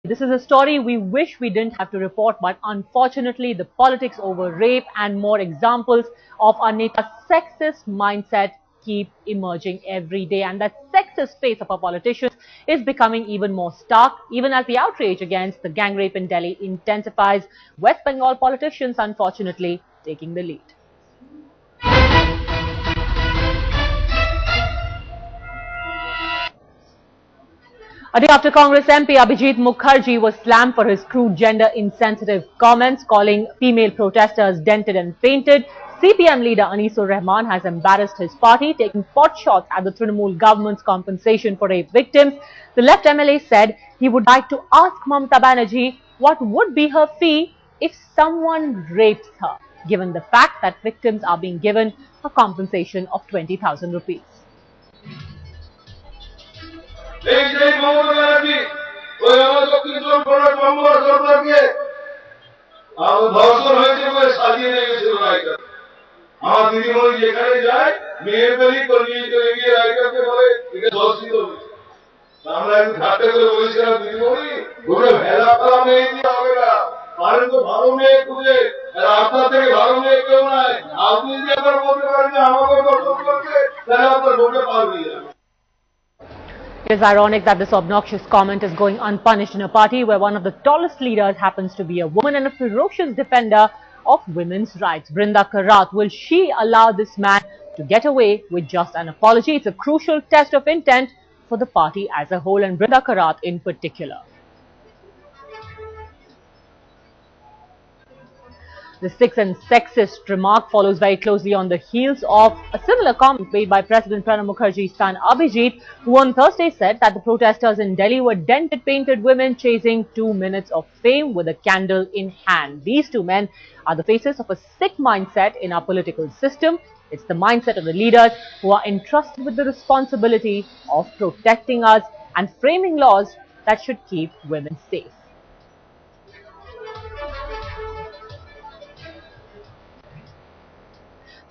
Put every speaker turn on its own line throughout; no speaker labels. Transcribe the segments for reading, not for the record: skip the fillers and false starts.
This is a story we wish we didn't have to report, but unfortunately the politics over rape and more examples of our Neta's sexist mindset keep emerging every day, and that sexist face of our politicians is becoming even more stark even as the outrage against the gang rape in Delhi intensifies. West Bengal politicians unfortunately taking the lead. A day after Congress MP Abhijit Mukherjee was slammed for his crude gender-insensitive comments, calling female protesters dented and painted, CPM leader Anisur Rahman has embarrassed his party, taking pot shots at the Trinamool government's compensation for rape victims. The left MLA said he would like to ask Mamata Banerjee what would be her fee if someone rapes her, given the fact that victims are being given a compensation of 20,000 rupees.
Mamata Banerjee, ওই আমাদের তিনজন বড় নম্বর সরকারকে ধর্ষণ হয়েছে বলে সাজিয়ে রেখেছিল রাইটার। আমার দিদিমণি যেখানে যায় মেয়েদেরই তো নিয়ে চলে গিয়ে রাইটারকে বলে একে ধর্ষিত হয়েছে। আমরা একটু ঠাট্টা করে বলেছিলাম দিদিমণি ওটা ভেলা করা মেয়ে দিয়ে হবে না, কারণ তো ভালো মেয়ে খুঁজে, আর আপনার থেকে ভালো মেয়ে কেউ নাই। আপনি যদি একবার বলতে পারেন যে আমাকে ধর্ষণ করছে তাহলে আপনার ভোটে পারবে না।
It is ironic that this obnoxious comment is going unpunished in a party where one of the tallest leaders happens to be a woman and a ferocious defender of women's rights. Brinda Karat, will she allow this man to get away with just an apology? It's a crucial test of intent for the party as a whole, and Brinda Karat in particular. The sixth and sexist remark follows very closely on the heels of a similar comment made by President Pranab Mukherjee's son Abhijit, who on Thursday said that the protesters in Delhi were dented, painted women chasing 2 minutes of fame with a candle in hand. These two men are the faces of a sick mindset in our political system. It's the mindset of the leaders who are entrusted with the responsibility of protecting us and framing laws that should keep women safe.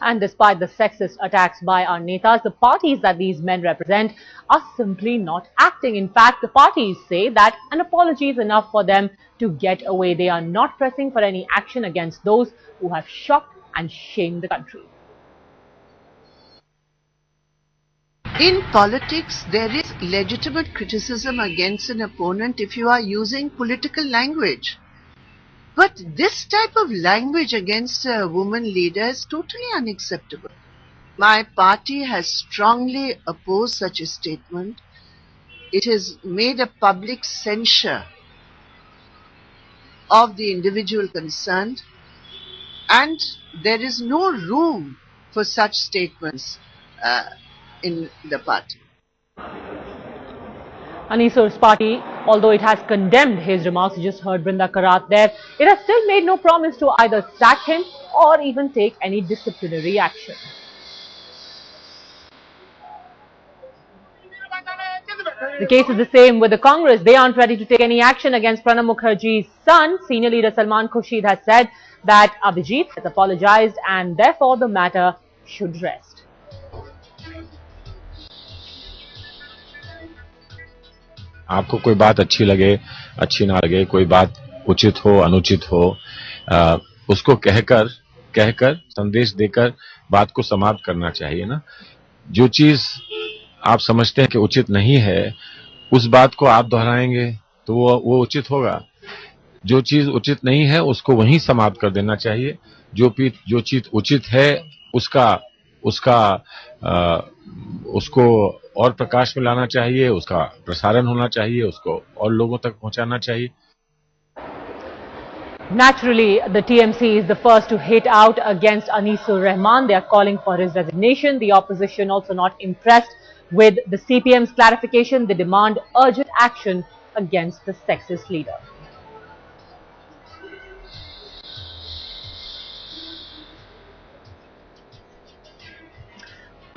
And despite the sexist attacks by our netas, the parties that these men represent are simply not acting. In fact, the parties say that an apology is enough for them to get away. They are not pressing for any action against those who have shocked and shamed the country.
In politics, there is legitimate criticism against an opponent if you are using political language. But this type of language against a woman leader is totally unacceptable. My party has strongly opposed such a statement. It has made a public censure of the individual concerned, and there is no room for such statements in the party.
Anisur's party, although it has condemned his remarks, you just heard Brinda Karat there, it has still made no promise to either sack him or even take any disciplinary action. The case is the same with the Congress. They aren't ready to take any action against Pranab Mukherjee's son. Senior leader Salman Khurshid has said that Abhijit has apologized and therefore the matter should rest.
आपको कोई बात अच्छी लगे, अच्छी ना लगे, कोई बात उचित हो, अनुचित हो, उसको कहकर संदेश देकर बात को समाप्त करना चाहिए ना। जो चीज आप समझते हैं कि उचित नहीं है, उस बात को आप दोहराएंगे तो वो उचित होगा। जो चीज उचित नहीं है उसको वहीं समाप्त कर देना चाहिए। जो चीज उचित है उसको और प्रकाश में लाना चाहिए, उसका प्रसारण होना चाहिए, उसको और लोगों तक पहुंचाना चाहिए।
Naturally, the TMC is the first to hit out against Anisur Rahman. They are calling for his resignation. The opposition also not impressed with the CPM's clarification. They demand urgent action against the sexist leader.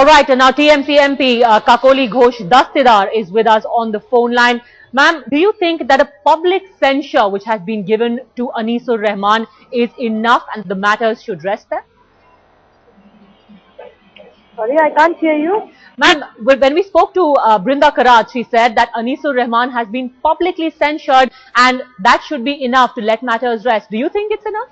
Alright, and now TMC MP Kakoli Ghosh Dastidar is with us on the phone line. Ma'am, do you think that a public censure which has been given to Anisur Rahman is enough and the matters should rest there?
Sorry, I can't hear you.
Ma'am, when we spoke to Brinda Karaj, she said that Anisur Rahman has been publicly censured and that should be enough to let matters rest. Do you think it's enough?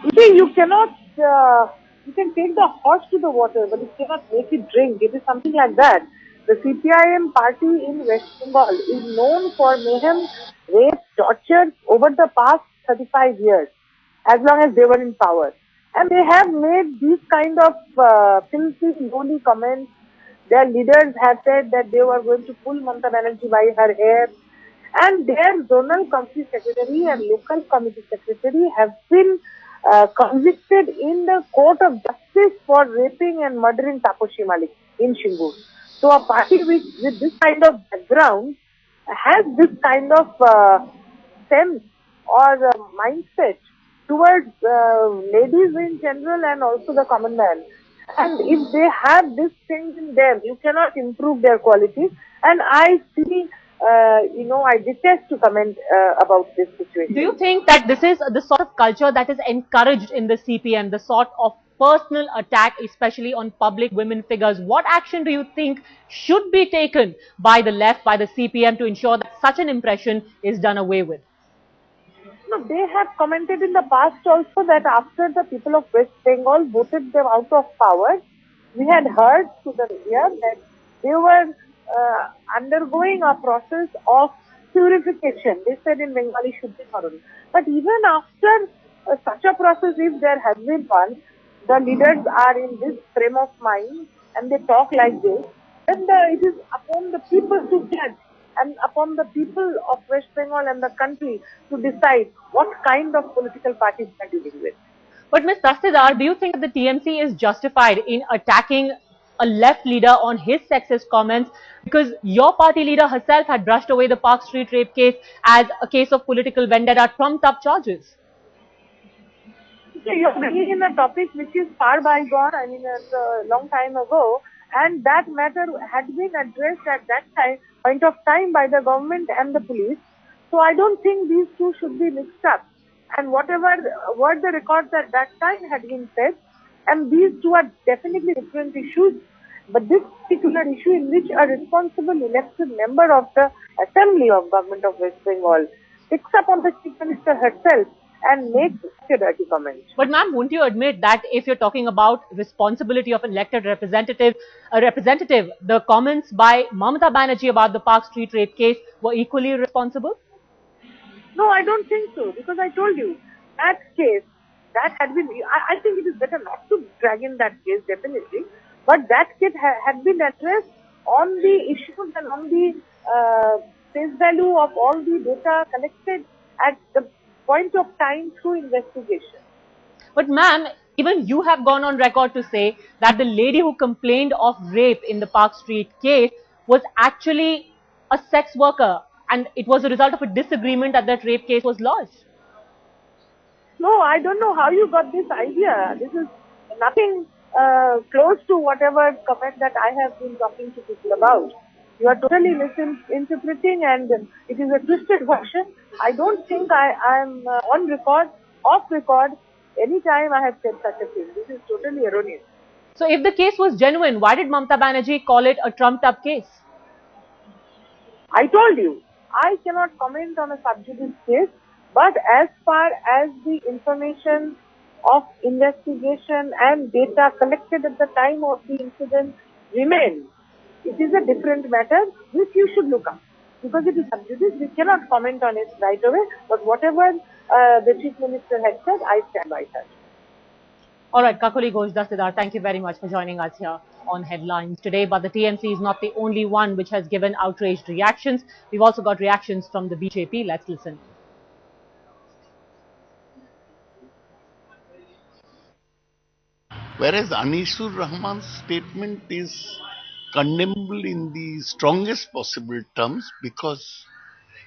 You see, you cannot, you can take the horse to the water, but you cannot make it drink. It is something like that. The CPIM party in West Bengal is known for mayhem, rape, torture over the past 35 years, as long as they were in power. And they have made these kind of filthy, lowly comments. Their leaders have said that they were going to pull Mamata Banerjee by her hair. And their zonal committee secretary and local committee secretary have been convicted in the court of justice for raping and murdering Taposhi Malik in Shingur. So a party with this kind of background has this kind of sense or mindset towards ladies in general and also the common man. And if they have this thing in them, you cannot improve their qualities. And I see, I detest to comment about this situation.
Do you think that this is the sort of culture that is encouraged in the CPM, the sort of personal attack, especially on public women figures? What action do you think should be taken by the left, by the CPM to ensure that such an impression is done away with?
No, they have commented in the past also that after the people of West Bengal voted them out of power, we had heard to the media that they were undergoing a process of purification. They said in Bengali, Shuddhi Karan. But even after such a process, if there has been one, the leaders are in this frame of mind and they talk like this, then it is upon the people to judge and upon the people of West Bengal and the country to decide what kind of political parties they are dealing with.
But Ms. Dastidar, do you think that the TMC is justified in attacking a left leader on his sexist comments, because your party leader herself had brushed away the Park Street rape case as a case of political vendetta, trumped up charges?
So you're bringing in a topic which is far bygone, I mean, it's a long time ago, and that matter had been addressed at that point of time by the government and the police. So I don't think these two should be mixed up. And whatever were the records at that time had been said, and these two are definitely different issues. But this particular issue in which a responsible elected member of the Assembly of Government of West Bengal picks up on the Chief Minister herself and makes a dirty comment.
But ma'am, won't you admit that if you're talking about responsibility of an elected representative, the comments by Mamata Banerjee about the Park Street rape case were equally responsible?
No, I don't think so, because I told you, that case, that had been, I think it is better not to drag in that case, definitely, but that case had been addressed on the issues and on the face value of all the data collected at the point of time through investigation.
But ma'am, even you have gone on record to say that the lady who complained of rape in the Park Street case was actually a sex worker, and it was a result of a disagreement that rape case was lodged.
No, I don't know how you got this idea. This is nothing close to whatever comment that I have been talking to people about. You are totally misinterpreting, and it is a twisted version. I don't think I am on record, off record, anytime I have said such a thing. This is totally erroneous.
So if the case was genuine, why did Mamata Banerjee call it a trumped up case?
I told you, I cannot comment on a sub judice case, but as far as the information of investigation and data collected at the time of the incident remain, it is a different matter which you should look up. Because it is sub judice, we cannot comment on it right away, but whatever the Chief Minister had said, I stand by that.
Alright, Kakuli Ghosh Dastidar, thank you very much for joining us here on Headlines today. But the TMC is not the only one which has given outraged reactions. We've also got reactions from the BJP. Let's listen.
Whereas Anisur Rahman's statement is condemnable in the strongest possible terms because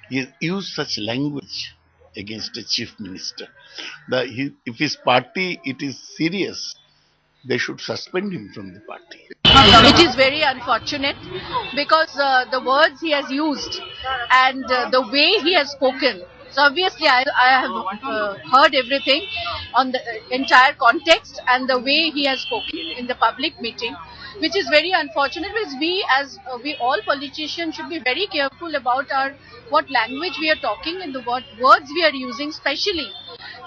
he used such language against a chief minister. If his party, it is serious, they should suspend him from the party.
It is very unfortunate because the words he has used and the way he has spoken. So obviously I have heard everything on the entire context and the way he has spoken in the public meeting. which is very unfortunate, because we all politicians should be very careful about what language we are talking and what words we are using, especially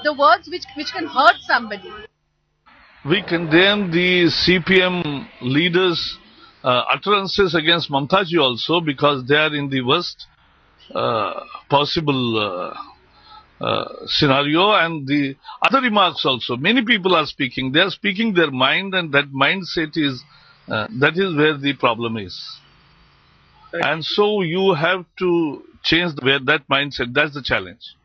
the words which can hurt somebody.
We condemn the CPM leaders' utterances against Mamataji also, because they are in the worst possible scenario, and the other remarks also. Many people are speaking. They are speaking their mind, and that mindset is that is where the problem is. And so you have to change that mindset. That's the challenge.